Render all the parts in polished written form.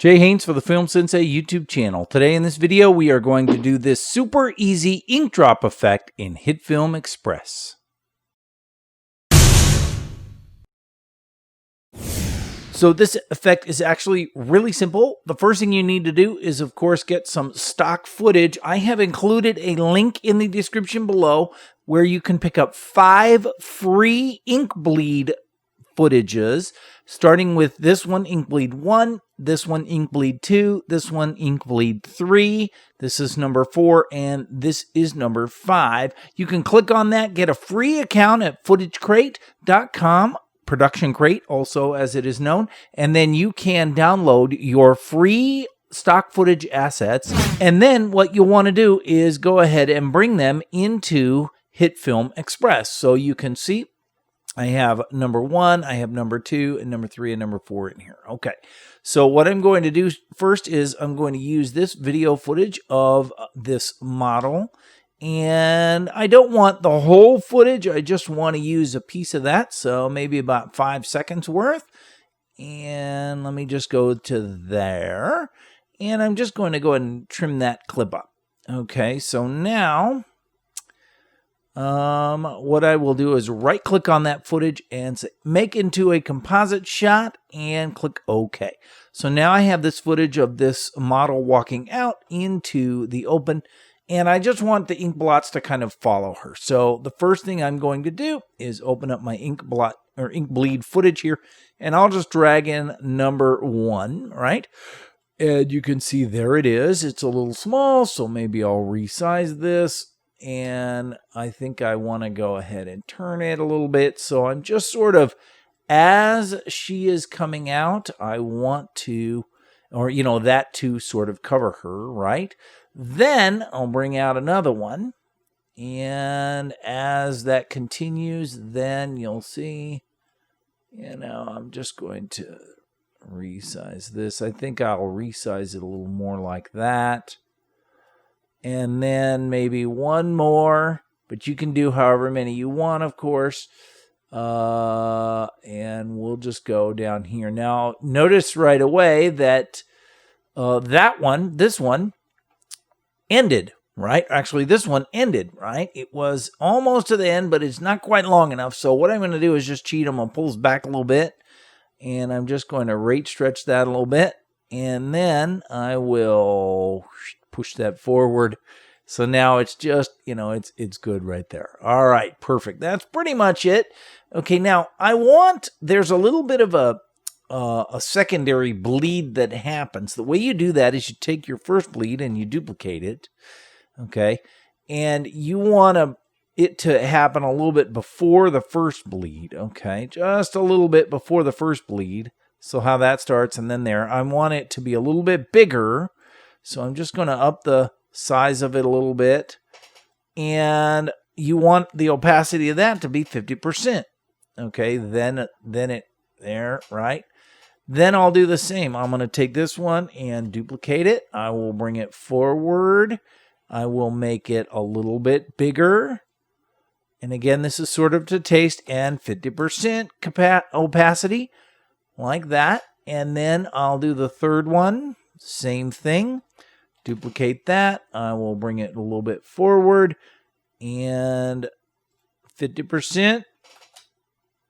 Jay Haynes for the Film Sensei YouTube channel. Today in this video, we are going to do this super easy ink drop effect in HitFilm Express. So this effect is actually really simple. The first thing you need to do is, of course, get some stock footage. I have included a link in the description below where you can pick up 5 free ink bleed footages, starting with this one, ink bleed 1, this one, ink bleed 2, this one, ink bleed 3, this is number 4, and this is number 5. You can click on that, get a free account at footagecrate.com, Production Crate also as it is known, and then you can download your free stock footage assets, and then what you'll want to do is go ahead and bring them into HitFilm Express. So you can see I have number 1, I have number 2, and number 3, and number 4 in here. Okay, so what I'm going to do first is I'm going to use this video footage of this model, and I don't want the whole footage, I just want to use a piece of that, so maybe about 5 seconds worth. And let me just go to there, and I'm just going to go ahead and trim that clip up. Okay, so now what I will do is right click on that footage and say make into a composite shot and click OK. So now I have this footage of this model walking out into the open, and I just want the ink blots to kind of follow her. So the first thing I'm going to do is open up my ink blot or ink bleed footage here, and I'll just drag in number 1, right? And you can see there it is. It's a little small, so maybe I'll resize this. And I think I want to go ahead and turn it a little bit. So I'm just sort of, as she is coming out, I want to, or that to sort of cover her, right? Then I'll bring out another one. And as that continues, then you'll see, I'm just going to resize this. I think I'll resize it a little more like that. And then maybe one more, but you can do however many you want, of course. And we'll just go down here. Now, notice right away that this one ended, right? Actually, this one ended, right? It was almost to the end, but it's not quite long enough. So what I'm going to do is just cheat them. I'll pull back a little bit, and I'm just going to rate stretch that a little bit. And then I will push that forward. So now it's just, it's good right there. All right, perfect. That's pretty much it. Okay, now there's a little bit of a secondary bleed that happens. The way you do that is you take your first bleed and you duplicate it, okay? And you want it to happen a little bit before the first bleed, okay? Just a little bit before the first bleed. So how that starts, and then there. I want it to be a little bit bigger, so I'm just going to up the size of it a little bit. And you want the opacity of that to be 50%. Okay, then it there, right? Then I'll do the same. I'm going to take this one and duplicate it. I will bring it forward. I will make it a little bit bigger. And again, this is sort of to taste, and 50% opacity, like that. And then I'll do the third one. Same thing. Duplicate that. I will bring it a little bit forward, and 50%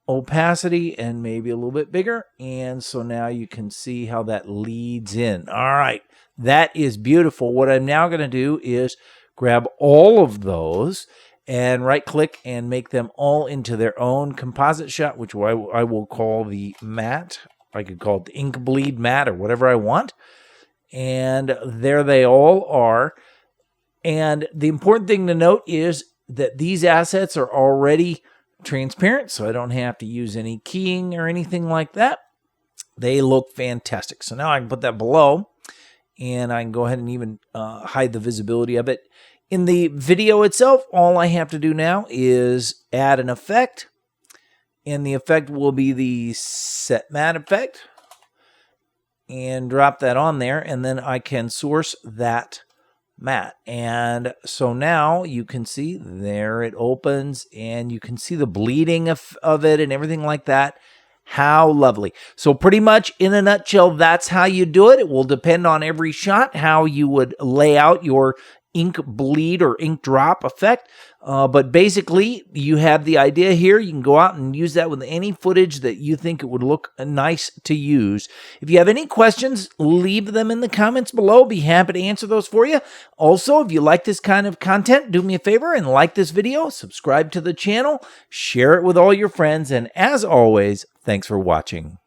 opacity and maybe a little bit bigger. And so now you can see how that leads in. All right. That is beautiful. What I'm now going to do is grab all of those and right click and make them all into their own composite shot, which I will call the matte. I could call it the ink bleed matte or whatever I want. And there they all are. And the important thing to note is that these assets are already transparent, so I don't have to use any keying or anything like that. They look fantastic. So now I can put that below, and I can go ahead and even hide the visibility of it. In the video itself, all I have to do now is add an effect, and the effect will be the set matte effect, and drop that on there, and then I can source that matte. And so now you can see there it opens, and you can see the bleeding of it and everything like that. How lovely. So pretty much in a nutshell, that's how you do it. It will depend on every shot, how you would lay out your ink bleed or ink drop effect. But basically, you have the idea here. You can go out and use that with any footage that you think it would look nice to use. If you have any questions, leave them in the comments below. Be happy to answer those for you. Also, if you like this kind of content, do me a favor and like this video, subscribe to the channel, share it with all your friends, and as always, thanks for watching.